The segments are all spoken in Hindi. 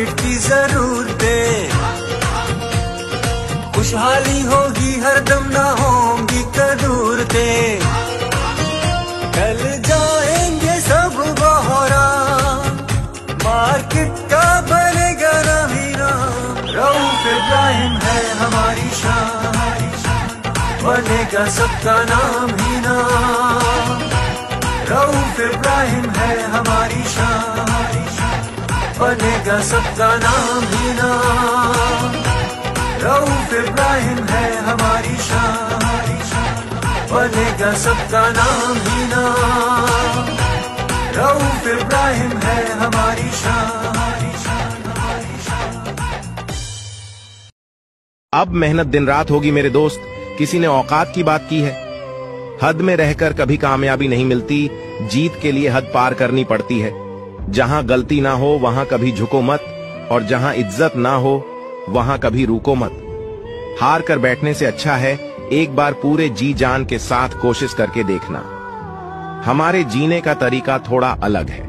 मार्केट की जरूरतें, खुशहाली होगी हरदम ना होंगी कदूरतें, कल जाएंगे सब बहोरा, मार्केट का बनेगा नाम ही नाम। रऊफ इब्राहिम है हमारी शान, बनेगा सबका नाम ही नाम। रऊफ इब्राहिम है हमारी शान, बनेगा सबका नाम ही नाम। रऊफ इब्राहिम है हमारी शान, बनेगा सबका नाम ही नाम। रऊफ इब्राहिम है हमारी शान। अब मेहनत दिन रात होगी मेरे दोस्त, किसी ने औकात की बात की है। हद में रहकर कभी कामयाबी नहीं मिलती, जीत के लिए हद पार करनी पड़ती है। जहां गलती ना हो वहां कभी झुको मत, और जहां इज्जत ना हो वहां कभी रुको मत। हार कर बैठने से अच्छा है एक बार पूरे जी जान के साथ कोशिश करके देखना। हमारे जीने का तरीका थोड़ा अलग है,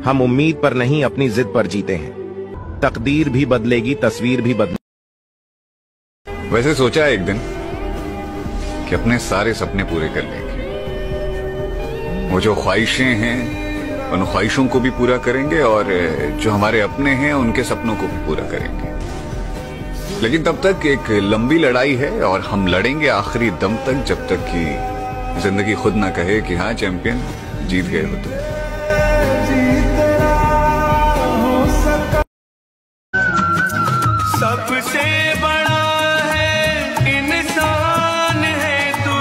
हम उम्मीद पर नहीं अपनी जिद पर जीते हैं। तकदीर भी बदलेगी, तस्वीर भी बदलेगी। वैसे सोचा एक दिन कि अपने सारे सपने पूरे कर लेंगे, वो जो ख्वाहिशें हैं उन ख्वाहिशों को भी पूरा करेंगे, और जो हमारे अपने हैं उनके सपनों को भी पूरा करेंगे। लेकिन तब तक एक लंबी लड़ाई है, और हम लड़ेंगे आखिरी दम तक, जब तक कि जिंदगी खुद ना कहे कि हाँ चैंपियन, जीत गए हो तुम। सबसे बड़ा है इंसान है तू,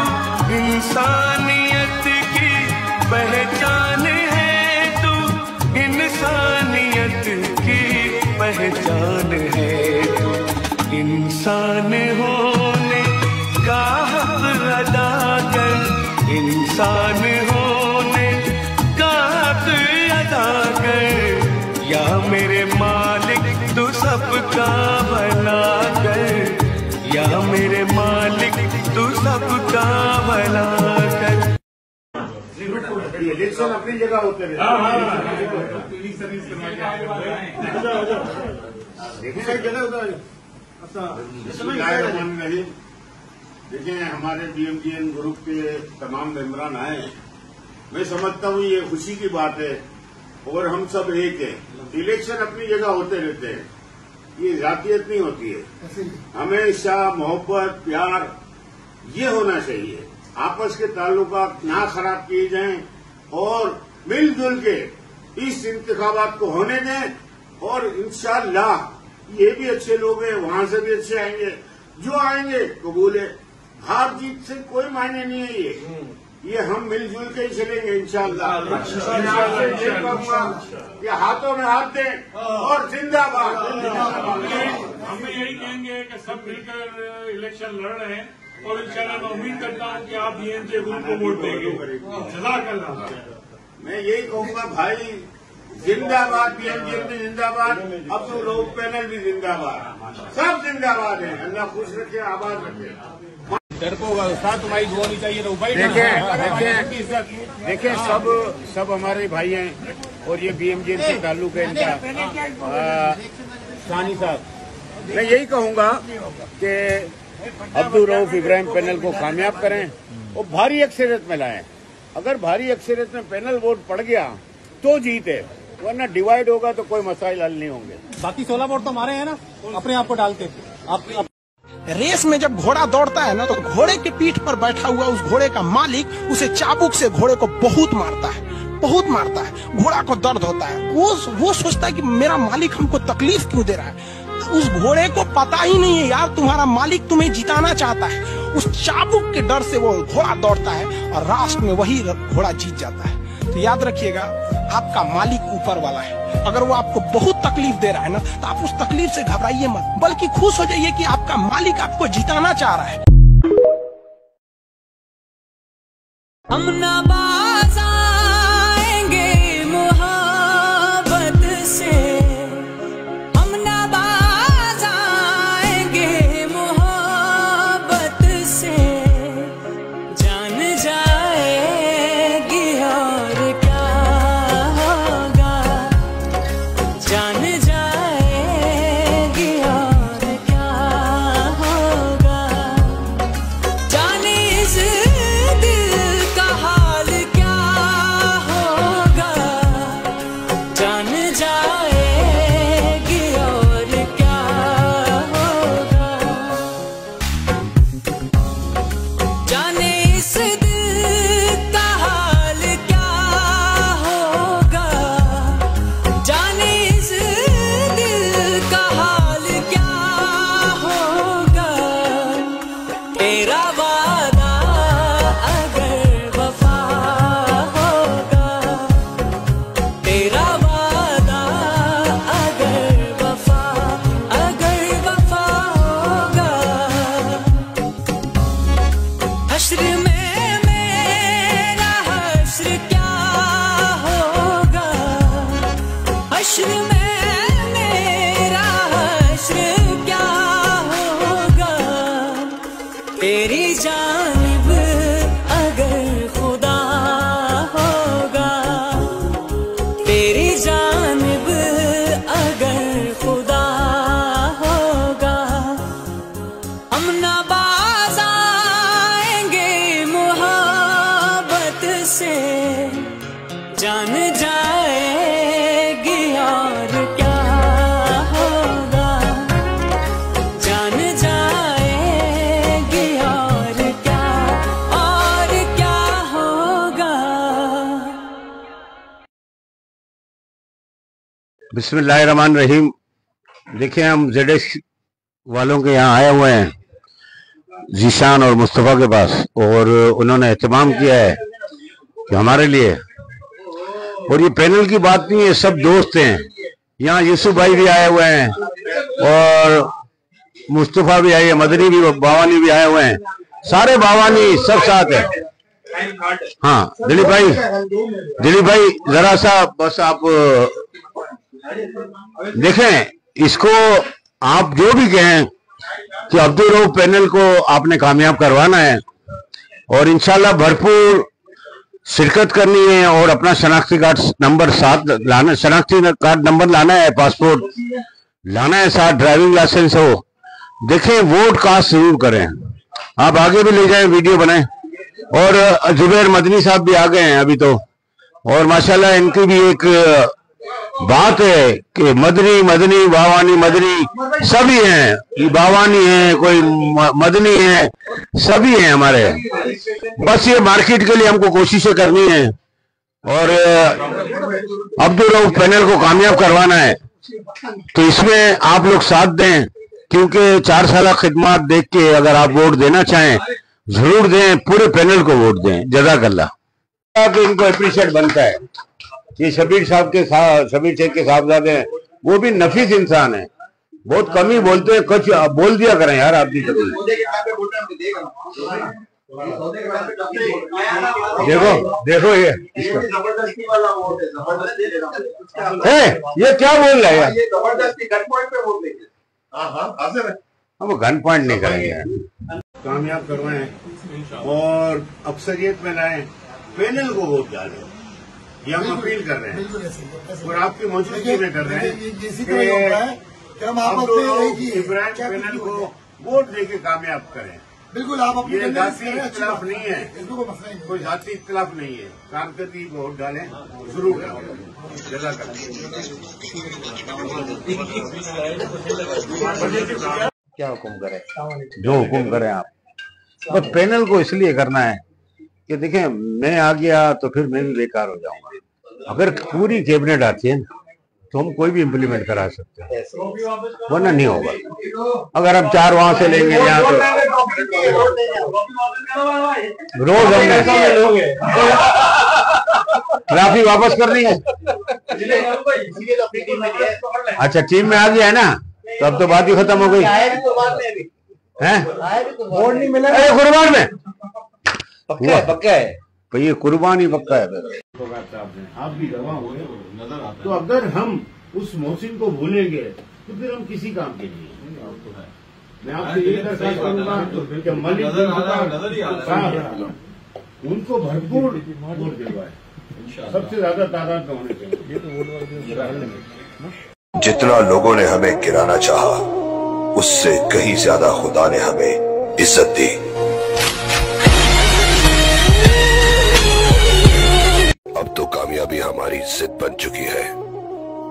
इंसानियत की पहचान है तू, इंसानियत की पहचान है तू। इंसान होने का हक अदा कर, इंसान होने का हक अदा कर, या मेरे मालिक तू सबका भला कर, या मेरे मालिक तू सबका भला कर। इलेक्शन अपनी जगह होते रहे। देखिए हमारे बीएमजीएन ग्रुप के तमाम मेंबरान आए, मैं समझता हूँ ये खुशी की बात है, और हम सब एक है। इलेक्शन अपनी जगह होते रहते हैं, ये जातियत नहीं होती है। हमेशा मोहब्बत प्यार ये होना चाहिए, आपस के ताल्लुकात ना खराब किए जाएं, और मिलजुल के इस इंतखाबात को होने दें। और इंशाअल्लाह ये भी अच्छे लोग हैं, वहां से भी अच्छे आएंगे, जो आएंगे कबूल है। हार जीत से कोई मायने नहीं है, ये हम मिलजुल के ही चलेंगे इंशाअल्लाह। ये कहूंगा कि हाथों में हाथ दें और जिंदाबाद। हम यही कहेंगे कि सब मिलकर इलेक्शन लड़ रहे हैं, और इंशाअल्लाह मैं उम्मीद करता हूँ कि आप बीएमजे ग्रुप को वोट देंगे। जज़ाकल्लाह। मैं यही कहूंगा भाई, जिंदाबाद बीएमजे भी जिंदाबाद, अब्दुल रऊफ पैनल भी जिंदाबाद, सब जिंदाबाद है। अल्लाह खुश रखे, आबाद रखे। तुम्हारी दुआ नहीं चाहिए तो देखिए सब हमारे भाई हैं, और ये बीएमजे से ताल्लुक है इनका। सानी साहब, मैं यही कहूंगा कि अब्दुल रऊफ इब्राहिम पैनल को कामयाब करें और भारी अक्सरियत में लाएं। अगर भारी अक्सरियत में पैनल वोट पड़ गया तो जीते, वरना डिवाइड होगा तो कोई मसाइल हल नहीं होंगे। बाकी 16 वोट तो हमारे हैं ना, अपने आप को डाल के। रेस में जब घोड़ा दौड़ता है ना, तो घोड़े की पीठ पर बैठा हुआ उस घोड़े का मालिक उसे चाबुक से घोड़े को बहुत मारता है, बहुत मारता है। घोड़ा को दर्द होता है, वो सोचता है कि मेरा मालिक हमको तकलीफ क्यों दे रहा है। उस घोड़े को पता ही नहीं है यार तुम्हारा मालिक तुम्हें जिताना चाहता है। उस चाबुक के डर से वो घोड़ा दौड़ता है, और लास्ट में वही घोड़ा जीत जाता है। तो याद रखिएगा, आपका मालिक ऊपर वाला है। अगर वो आपको बहुत तकलीफ दे रहा है ना, तो आप उस तकलीफ से घबराइए मत, बल्कि खुश हो जाइए कि आपका मालिक आपको जिताना चाह रहा है। हम नाबाज आएंगे मोहब्बत से, हम नाबाज आएंगे मोहब्बत से, जान जाएगी और क्या होगा, जान जाएगी जान जाएगी और क्या होगा, जान जाएगी और क्या होगा। बिस्मिल्लाहिर्रहमानिर्रहीम। देखिए, हम जेडेस वालों के यहाँ आए हुए हैं, जीशान और मुस्तफ़ा के पास, और उन्होंने एहतमाम किया है कि हमारे लिए, और ये पैनल की बात नहीं है, सब दोस्त हैं। यहाँ यूसुफ भाई भी आए हुए हैं और मुस्तफ़ा भी आए, मदनी भी, बावानी भी आए हुए हैं, सारे बावानी सब साथ है। हाँ दिलीप भाई जरा सा बस आप देखें इसको, आप जो भी कहें कि अब्दुल रऊफ पैनल को आपने कामयाब करवाना है और इंशाल्लाह भरपूर शिरकत करनी है और अपना शनाख्ती कार्ड नंबर 7 लाना, शनाख्ती कार्ड नंबर लाना है, पासपोर्ट लाना है, साथ ड्राइविंग लाइसेंस हो। देखें, वोट कास्ट जरूर करें, आप आगे भी ले जाएं, वीडियो बनाएं। और जुबैर मदनी साहब भी आ गए हैं अभी तो, और माशाल्लाह इनकी भी एक बात है कि मदनी बावानी मदनी सभी हैं, ये बावानी है, कोई मदनी है, सभी हैं हमारे। बस ये मार्केट के लिए हमको कोशिशें करनी है और अब्दुल रऊफ पैनल को कामयाब करवाना है। तो इसमें आप लोग साथ दें, क्योंकि 4 साल खिदमत देख के अगर आप वोट देना चाहें जरूर दें, पूरे पैनल को वोट दें। जज़ाकल्लाह। इनको अप्रिशिएट बनता है। ये शबीर शेख के साहबजादे हैं, वो भी नफीस इंसान है, बहुत कम ही बोलते हैं, कुछ बोल दिया करें यार आप भी। देखो ये क्या बोल रहा है यार, हम गन पॉइंट नहीं करेंगे, कामयाब करवाएं और अक्सरियत में लाएं, पैनल को वोट डालें, ये हम अपील कर रहे हैं और आपकी मौजूदगी में कर रहे हैं कि हम इब्राहिम पैनल को वोट देके कामयाब करें। बिल्कुल, आप अपनी ये जाती इख्तिलाफ नहीं है, कोई जाती इख्तिलाफ नहीं है, कारकर्दगी को वोट डालें जरूर करें। क्या हुक्म करें, जो हुक्म करें आप। बस पैनल को इसलिए करना है कि देखें, मैं आ गया तो फिर मैं भी बेकार हो जाऊंगा। अगर पूरी कैबिनेट आती है तो हम कोई भी इम्प्लीमेंट करा सकते हैं, वरना नहीं होगा। अगर हम 4 वहां से लेंगे यहाँ तो रोज हमने ट्रॉफी वापस करनी है। अच्छा, टीम में आ गया है ना, तो अब तो बात ही खत्म हो गई है। वोट नहीं मिला कुर्बान में, पक्का है तो ये कुर्बानी पक्का है। आप भी गवाह हुए, तो अगर हम उस मोहसिन को भूलेंगे तो फिर हम किसी काम के नहीं। मैं आपसे ये दरख्वास्त करूंगा कि मलिक उनको भरपूर वोट दिलवाए, सबसे ज्यादा तादाद में होने चाहिए। जितना लोगों ने हमें गिराना चाहा, उससे कहीं ज्यादा खुदा ने हमें इज्जत दी। अब तो कामयाबी हमारी जिद बन चुकी है,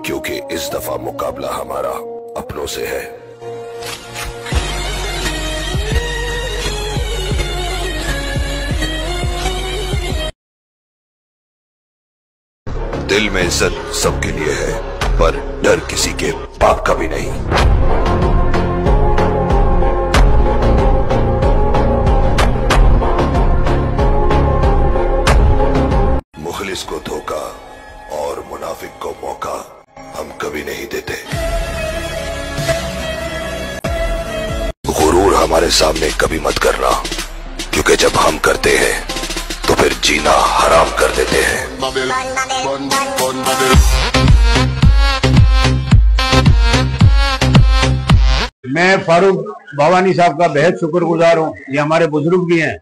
क्योंकि इस दफा मुकाबला हमारा अपनों से है। दिल में इज्जत सबके लिए है, पर डर किसी के बाप का भी नहीं। मुखलिस को धोखा और मुनाफिक को मौका हम कभी नहीं देते। गुरूर हमारे सामने कभी मत करना, क्योंकि जब हम करते हैं तो फिर जीना हराम कर देते हैं। मैं फारूक बावानी साहब का बेहद शुक्रगुजार हूँ। ये हमारे बुजुर्ग भी हैं,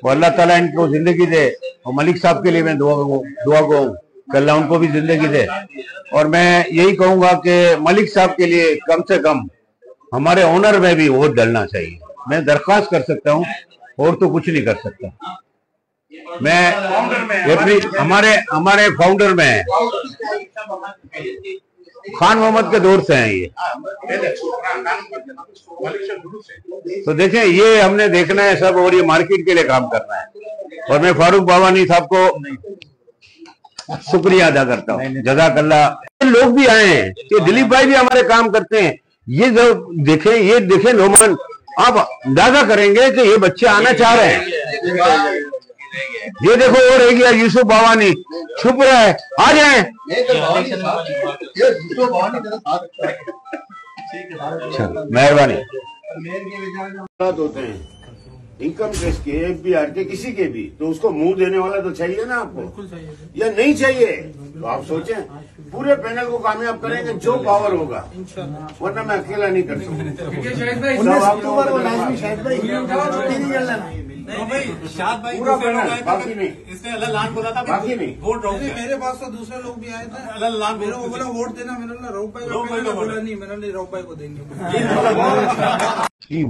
वो अल्लाह ताला इनको जिंदगी दे, और मलिक साहब के लिए मैं दुआ को कि अल्लाह उनको भी जिंदगी दे। और मैं यही कहूंगा कि मलिक साहब के लिए कम से कम हमारे ऑनर में भी वोट डालना चाहिए। मैं दरख्वास्त कर सकता हूँ और तो कुछ नहीं कर सकता। हमारे फाउंडर में है, खान मोहम्मद के दौर से हैं ये। तो देखें, ये हमने देखना है सब, और ये मार्केट के लिए काम करना है। और मैं फारूक बावानी साहब को शुक्रिया अदा करता हूँ, जज़ाकल्लाह। लोग भी आए हैं कि दिलीप भाई भी हमारे काम करते हैं। ये जो देखें, ये देखें नोमान, आप अंदाजा करेंगे कि ये बच्चे आना चाह रहे हैं। ये देखो, और एक गया यूसुफ बावानी छुप रहा है, आ जाए। मेहरबानी। होते हैं इनकम टैक्स के, FBR के, किसी के भी, तो उसको मुंह देने वाला तो चाहिए ना आपको, या नहीं चाहिए? तो आप सोचें, पूरे पैनल को कामयाब करेंगे जो पावर होगा, वरना मैं अकेला नहीं कर सकता। पूरा पैनल, बाकी नहीं। इसने अल्लाह लान बोला था, बाकी नहीं। वोट रोक गया। मेरे पास तो दूसरे लोग भी आए थे, अल्लाह लान मेरे को बोला वोट देना, मैंने बोला रोक भाई को बोला नहीं, मैंने रोक भाई को देंगे।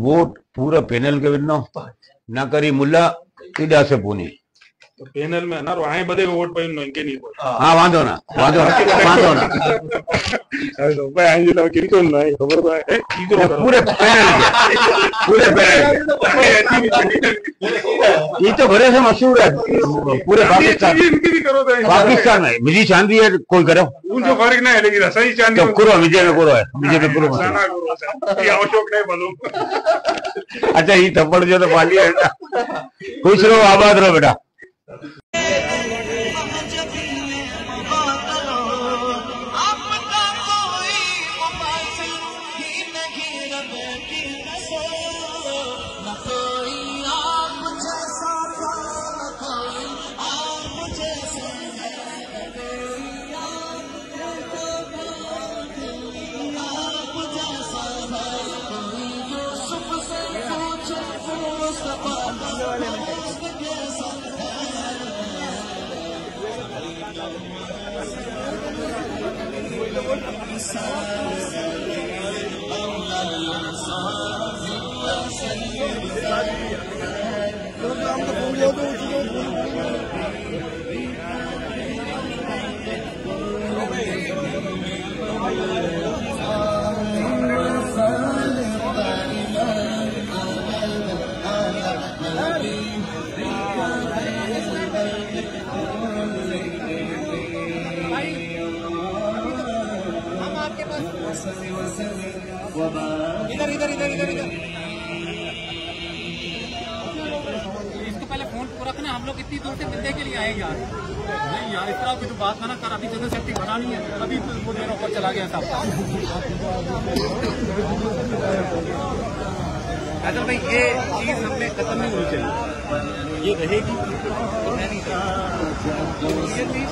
वोट पूरा पैनल के विनो ना करी मुल्ला ईदा से पूनी तो पैनल में ना आए बदे वोट पे इनके नहीं बोल। हाँ, वांधो ना अरे तो भाई आए जो किरी तो नहीं खबर तो है पूरे पैनल ये तो बड़े से मशहूर है पूरे पाकिस्तान। इनकी भी करो तो पाकिस्तान में मिली चांदी है, कोई करो उनको फर्क नहीं है, लेकिन सही चांदी तो करो, विजय में करो है, विजय में करो। ये अशोक नहीं बोलूं। अच्छा, ये थप्पड़ जो तो पाली है। खुश रहो, आबाद रहो बेटा। इधर इधर इधर इधर इधर इसको पहले फोन को रखना। हम लोग इतनी दूर से मिलने के लिए आए यार। नहीं यार, इस तरह की तो बात ना कर, अभी जगह सेफ्टी बनानी है, अभी वो देर ऊपर चला गया साहब। अगर भाई ये चीज हमने खत्म नहीं होनी चाहिए, ये रहेगी तो मैं नहीं ये चीज